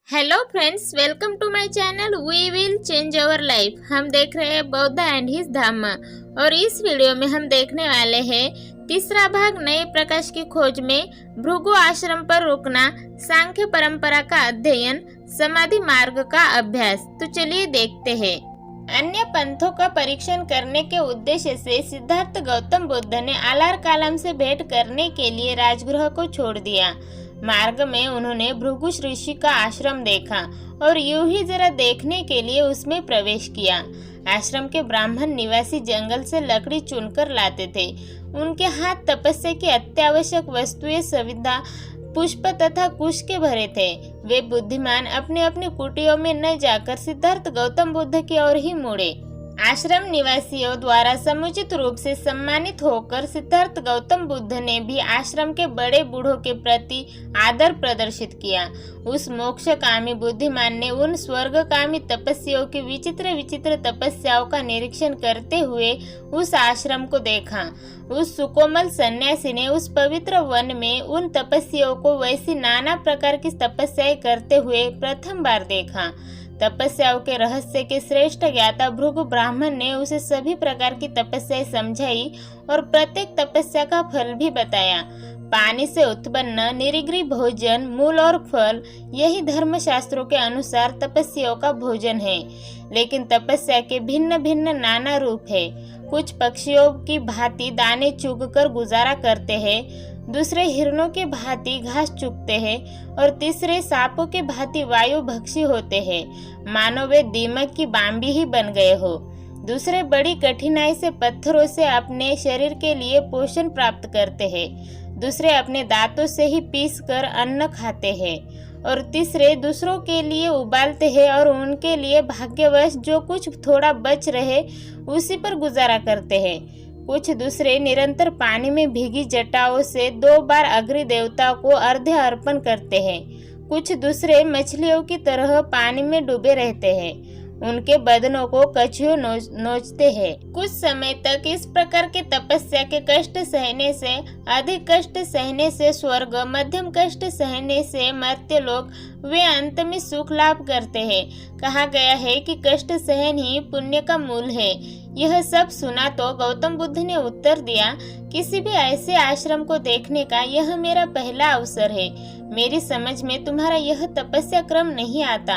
Hello friends, welcome to my channel we will change our life. हम देख रहे हैं बौद्ध एंड हिज धाम और इस वीडियो में हम देखने वाले हैं तीसरा भाग नए प्रकाश की खोज में भृगु आश्रम पर रुकना, सांख्य परंपरा का अध्ययन, समाधि मार्ग का अभ्यास। तो चलिए देखते हैं। अन्य पंथों का परीक्षण करने के उद्देश्य से सिद्धार्थ गौतम बुद्ध ने आलार कालम से भेंट करने के लिए राजगृह को छोड़ दिया। मार्ग में उन्होंने भृगु ऋषि का आश्रम देखा और यूं ही जरा देखने के लिए उसमें प्रवेश किया। आश्रम के ब्राह्मण निवासी जंगल से लकड़ी चुनकर लाते थे। उनके हाथ तपस्या की अत्यावश्यक वस्तुएं सविधा, पुष्प तथा कुश के भरे थे। वे बुद्धिमान अपने अपनी कुटियों में न जाकर सिद्धार्थ गौतम बुद्ध की ओर ही मुड़े। आश्रम निवासियों द्वारा समुचित रूप से सम्मानित होकर सिद्धार्थ गौतम बुद्ध ने भी आश्रम के बड़े बूढ़ों के प्रति आदर प्रदर्शित किया। उस मोक्षकामी बुद्धिमान ने उन स्वर्गकामी तपस्वियों की विचित्र विचित्र तपस्याओं का निरीक्षण करते हुए उस आश्रम को देखा। उस सुकोमल सन्यासी ने उस पवित्र वन में उन तपस्वियों को वैसी नाना प्रकार की तपस्याएं करते हुए प्रथम बार देखा। तपस्याओं के रहस्य के श्रेष्ठ ज्ञाता भृगु ब्राह्मण ने उसे सभी प्रकार की तपस्याएं समझाई और प्रत्येक तपस्या का फल भी बताया। पानी से उत्पन्न निरीग्री भोजन, मूल और फल, यही धर्मशास्त्रों के अनुसार तपस्वियों का भोजन है। लेकिन तपस्या के भिन्न भिन्न नाना रूप है। कुछ पक्षियों की भांति दाने चुगकर गुजारा करते हैं, दूसरे हिरणों के भांति घास चुगते हैं और तीसरे सांपों के भांति वायु भक्षी होते हैं, मानो वे दीमक की बाम्बी ही बन गए हो। दूसरे बड़ी कठिनाई से पत्थरों से अपने शरीर के लिए पोषण प्राप्त करते हैं, दूसरे अपने दांतों से ही पीस कर अन्न खाते हैं और तीसरे दूसरों के लिए उबालते हैं और उनके लिए भाग्यवश जो कुछ थोड़ा बच रहे उसी पर गुजारा करते हैं। कुछ दूसरे निरंतर पानी में भीगी जटाओं से 2 बार अग्नि देवता को अर्घ्य अर्पण करते हैं। कुछ दूसरे मछलियों की तरह पानी में डूबे रहते हैं, उनके बदनों को कछुए नोचते हैं। कुछ समय तक इस प्रकार के तपस्या के कष्ट सहने से, अधिक कष्ट सहने से स्वर्ग, मध्यम कष्ट सहने से मर्त्य लोक, वे अंत में सुख लाभ करते हैं। कहा गया है कि कष्ट सहन ही पुण्य का मूल है। यह सब सुना तो गौतम बुद्ध ने उत्तर दिया, किसी भी ऐसे आश्रम को देखने का यह मेरा पहला अवसर है। मेरी समझ में तुम्हारा यह तपस्या क्रम नहीं आता।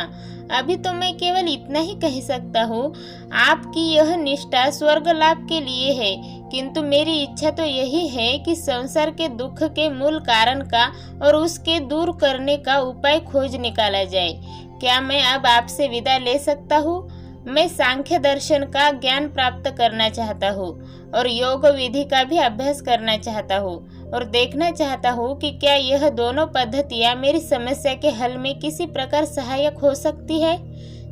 अभी तो मैं केवल इतना ही कह सकता हूँ, आपकी यह निष्ठा स्वर्ग लाभ के लिए है, किंतु मेरी इच्छा तो यही है कि संसार के दुख के मूल कारण का और उसके दूर करने का उपाय खोज निकाला जाए। क्या मैं अब आपसे विदा ले सकता हूँ? मैं सांख्य दर्शन का ज्ञान प्राप्त करना चाहता हूँ और योग विधि का भी अभ्यास करना चाहता हूँ और देखना चाहता हूँ कि क्या यह दोनों पद्धतियाँ मेरी समस्या के हल में किसी प्रकार सहायक हो सकती है।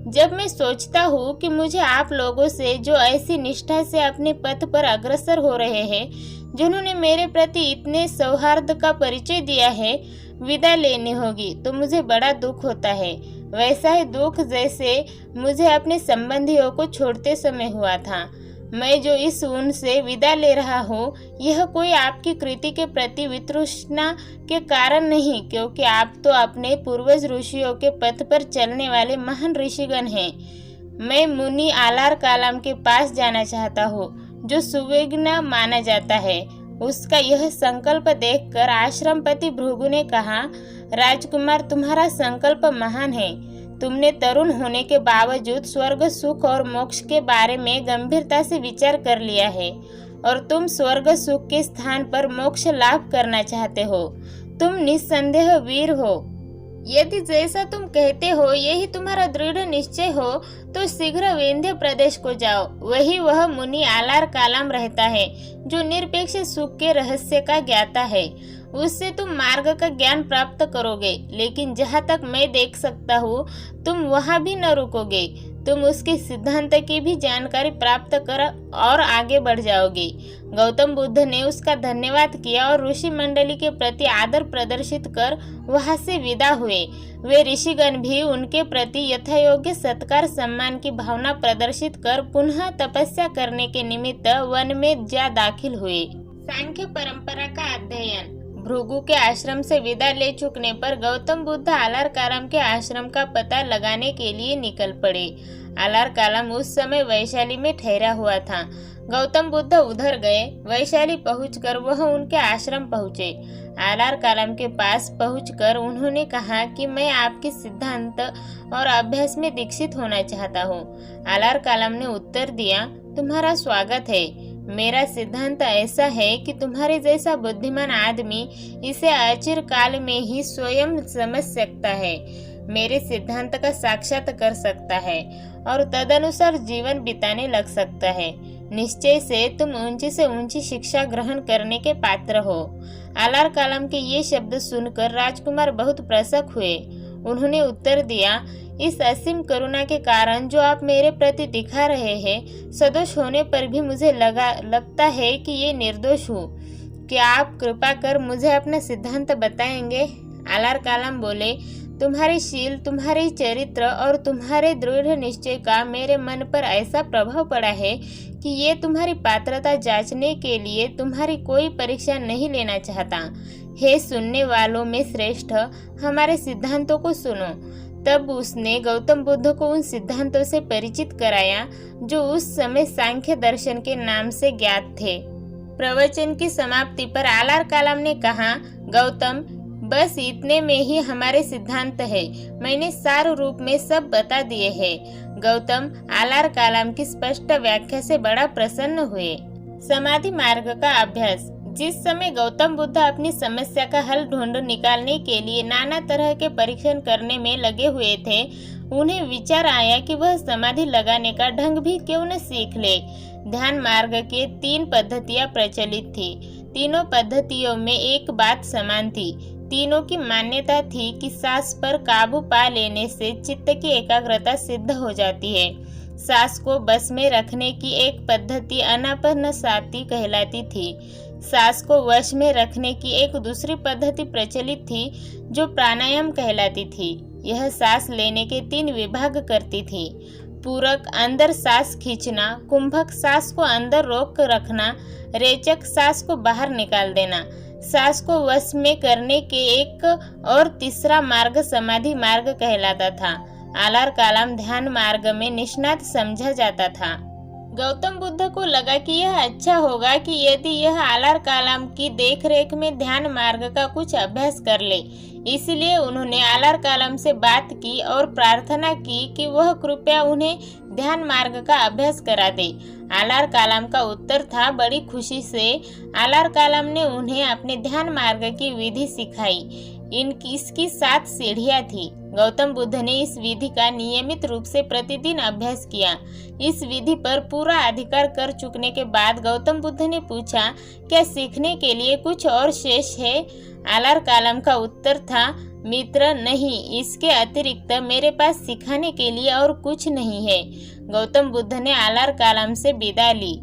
जब मैं सोचता हूँ कि मुझे आप लोगों से जो ऐसी निष्ठा से अपने पथ पर अग्रसर हो रहे हैं, जिन्होंने मेरे प्रति इतने सौहार्द का परिचय दिया है, विदा लेनी होगी तो मुझे बड़ा दुख होता है। वैसा ही दुख जैसे मुझे अपने संबंधियों को छोड़ते समय हुआ था। मैं जो इस ऊन से विदा ले रहा हूँ, यह कोई आपकी कृति के प्रति वितृष्णा के कारण नहीं, क्योंकि आप तो अपने पूर्वज ऋषियों के पथ पर चलने वाले महान ऋषिगण हैं। मैं मुनि आलार कालम के पास जाना चाहता हूँ, जो सुविघ्न माना जाता है। उसका यह संकल्प देखकर आश्रमपति भृगु ने कहा, राजकुमार, तुम्हारा संकल्प महान है। तुमने तरुण होने के बावजूद स्वर्ग सुख और मोक्ष के बारे में गंभीरता से विचार कर लिया है और तुम स्वर्ग सुख के स्थान पर मोक्ष लाभ करना चाहते हो। तुम निस्संदेह वीर हो। यदि जैसा तुम कहते हो यही तुम्हारा दृढ़ निश्चय हो तो शीघ्र विंध्य प्रदेश को जाओ। वही वह मुनि आलार कालम रहता है जो निरपेक्ष सुख के रहस्य का ज्ञाता है। उससे तुम मार्ग का ज्ञान प्राप्त करोगे, लेकिन जहाँ तक मैं देख सकता हूँ तुम वहाँ भी न रुकोगे। तुम उसके सिद्धांत की भी जानकारी प्राप्त कर और आगे बढ़ जाओगे। गौतम बुद्ध ने उसका धन्यवाद किया और ऋषि मंडली के प्रति आदर प्रदर्शित कर वहां से विदा हुए। वे ऋषिगण भी उनके प्रति यथायोग्य सत्कार सम्मान की भावना प्रदर्शित कर पुनः तपस्या करने के निमित्त वन में जा दाखिल हुए। सांख्य परंपरा का अध्ययन। भृगु के आश्रम से विदा ले चुकने पर गौतम बुद्ध आलारकालम के आश्रम का पता लगाने के लिए निकल पड़े। आलारकालम उस समय वैशाली में ठहरा हुआ था। गौतम बुद्ध उधर गए। वैशाली पहुंचकर वह उनके आश्रम पहुंचे। आलारकालम के पास पहुंचकर उन्होंने कहा कि मैं आपके सिद्धांत और अभ्यास में दीक्षित होना चाहता हूँ। आलारकालम ने उत्तर दिया, तुम्हारा स्वागत है। मेरा सिद्धांत ऐसा है कि तुम्हारे जैसा बुद्धिमान आदमी इसे अचिर काल में ही स्वयं समझ सकता है, मेरे सिद्धांत का साक्षात कर सकता है और तदनुसार जीवन बिताने लग सकता है। निश्चय से तुम ऊंची से ऊंची शिक्षा ग्रहण करने के पात्र हो। आलारकालम के ये शब्द सुनकर राजकुमार बहुत प्रसन्न हुए। उन्होंने उत्तर दिया, इस असीम करुणा के कारण जो आप मेरे प्रति दिखा रहे हैं, सदोष होने पर भी मुझे लगता है कि ये निर्दोष हूँ। क्या आप कृपा कर मुझे अपना सिद्धांत बताएंगे? आलारकालम बोले, तुम्हारे शील, तुम्हारे चरित्र और तुम्हारे दृढ़ निश्चय का मेरे मन पर ऐसा प्रभाव पड़ा है कि ये तुम्हारी पात्रता जांचने के लिए तुम्हारी कोई परीक्षा नहीं लेना चाहता। हे सुनने वालों में श्रेष्ठ, हमारे सिद्धांतों को सुनो। तब उसने गौतम बुद्ध को उन सिद्धांतों से परिचित कराया जो उस समय सांख्य दर्शन के नाम से ज्ञात थे। प्रवचन की समाप्ति पर आलारकालम ने कहा, गौतम, बस इतने में ही हमारे सिद्धांत है। मैंने सार रूप में सब बता दिए हैं। गौतम आलारकालम की स्पष्ट व्याख्या से बड़ा प्रसन्न हुए। समाधि मार्ग का अभ्यास। जिस समय गौतम बुद्ध अपनी समस्या का हल ढूंढ निकालने के लिए नाना तरह के परीक्षण करने में लगे हुए थे, उन्हें विचार आया कि वह समाधि लगाने का ढंग भी क्यों न सीख ले। ध्यान मार्ग के 3 पद्धतियां प्रचलित थी। तीनों पद्धतियों में एक बात समान थी। तीनों की मान्यता थी कि सांस पर काबू पा लेने से चित्त की एकाग्रता सिद्ध हो जाती है। सांस को बस में रखने की एक पद्धति अनापनसाती कहलाती थी। सांस को वश में रखने की एक दूसरी पद्धति प्रचलित थी जो प्राणायाम कहलाती थी। यह सांस लेने के 3 विभाग करती थी। पूरक, अंदर सांस खींचना, कुंभक, सांस को अंदर रोक रखना, रेचक, सांस को बाहर निकाल देना। सांस को वश में करने के एक और तीसरा मार्ग समाधि मार्ग कहलाता था। आलारकालम ध्यान मार्ग में निष्णात समझा जाता था। गौतम बुद्ध को लगा कि यह अच्छा होगा कि यदि यह आलारकालम की देखरेख में ध्यान मार्ग का कुछ अभ्यास कर ले। इसलिए उन्होंने आलारकालम से बात की और प्रार्थना की कि वह कृपया उन्हें ध्यान मार्ग का अभ्यास करा दे। आलारकालम का उत्तर था, बड़ी खुशी से। आलारकालम ने उन्हें अपने ध्यान मार्ग की विधि सिखाई। इसकी 7 सीढ़ियां थी। गौतम बुद्ध ने इस विधि का नियमित रूप से प्रतिदिन अभ्यास किया। इस विधि पर पूरा अधिकार कर चुकने के बाद गौतम बुद्ध ने पूछा, क्या सीखने के लिए कुछ और शेष है? आलारकालम का उत्तर था, मित्र, नहीं, इसके अतिरिक्त मेरे पास सिखाने के लिए और कुछ नहीं है। गौतम बुद्ध ने आलारकालम से विदा ली।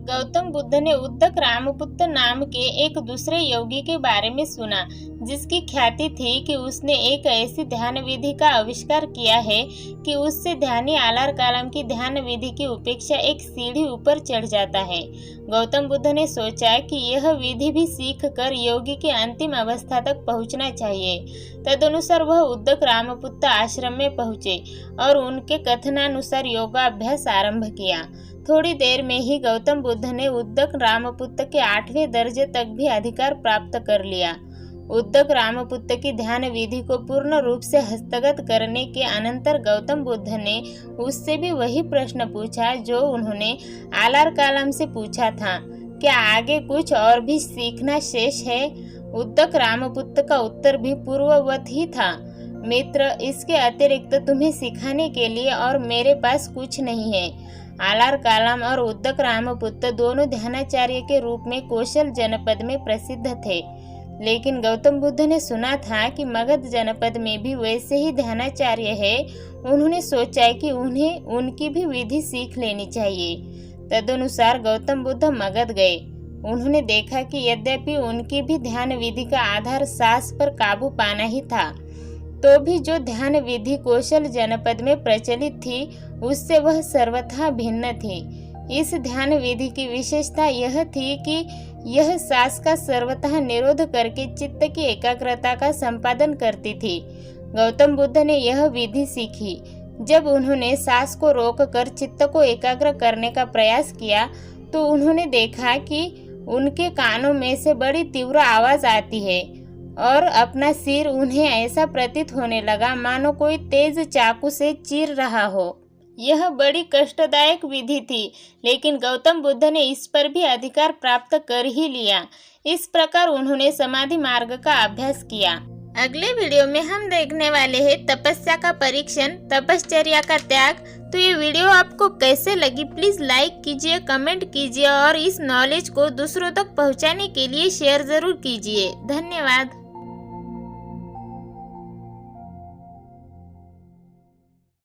गौतम बुद्ध ने उद्दक रामपुत्र नाम के एक दूसरे योगी के बारे में सुना, जिसकी ख्याति थी कि उसने एक ऐसी ध्यान विधि का आविष्कार किया है कि उससे ध्यानी आलारकालम की ध्यान विधि की उपेक्षा एक सीढ़ी ऊपर चढ़ जाता है। गौतम बुद्ध ने सोचा कि यह विधि भी सीख कर योगी की अंतिम अवस्था तक पहुंचना चाहिए। तदनुसार वह उद्दक रामपुत्र आश्रम में पहुंचे और उनके कथनानुसार योगाभ्यास आरंभ किया। थोड़ी देर में ही गौतम बुद्ध ने उद्दक रामपुत्र के 8वें दर्जे तक भी अधिकार प्राप्त कर लिया। उद्दक रामपुत्र की ध्यान विधि को पूर्ण रूप से हस्तगत करने के अनंतर गौतम बुद्ध ने उससे भी वही प्रश्न पूछा जो उन्होंने आलारकालम से पूछा था, क्या आगे कुछ और भी सीखना शेष है? उद्दक रामपुत्र का उत्तर भी पूर्ववत ही था, मित्र, इसके अतिरिक्त तुम्हें सिखाने के लिए और मेरे पास कुछ नहीं है। आलारकालम और उद्दक रामपुत्र दोनों ध्यानाचार्य के रूप में कौशल जनपद में प्रसिद्ध थे, लेकिन गौतम बुद्ध ने सुना था कि मगध जनपद में भी वैसे ही ध्यानाचार्य है। उन्होंने सोचा कि उन्हें उनकी भी विधि सीख लेनी चाहिए। तदनुसार गौतम बुद्ध मगध गए। उन्होंने देखा कि यद्यपि उनकी भी ध्यान विधि का आधार सांस पर काबू पाना ही था, तो भी जो ध्यान विधि कौशल जनपद में प्रचलित थी उससे वह सर्वथा भिन्न थी। इस ध्यान विधि की विशेषता यह थी कि यह सांस का सर्वतः निरोध करके चित्त की एकाग्रता का संपादन करती थी। गौतम बुद्ध ने यह विधि सीखी। जब उन्होंने सांस को रोककर चित्त को एकाग्र करने का प्रयास किया तो उन्होंने देखा कि उनके कानों में से बड़ी तीव्र आवाज आती है और अपना सिर उन्हें ऐसा प्रतीत होने लगा मानो कोई तेज चाकू से चीर रहा हो। यह बड़ी कष्टदायक विधि थी, लेकिन गौतम बुद्ध ने इस पर भी अधिकार प्राप्त कर ही लिया। इस प्रकार उन्होंने समाधि मार्ग का अभ्यास किया। अगले वीडियो में हम देखने वाले हैं तपस्या का परीक्षण, तपश्चर्या का त्याग। तो ये वीडियो आपको कैसे लगी प्लीज लाइक कीजिए, कमेंट कीजिए और इस नॉलेज को दूसरों तक पहुंचाने के लिए शेयर जरूर कीजिए। धन्यवाद।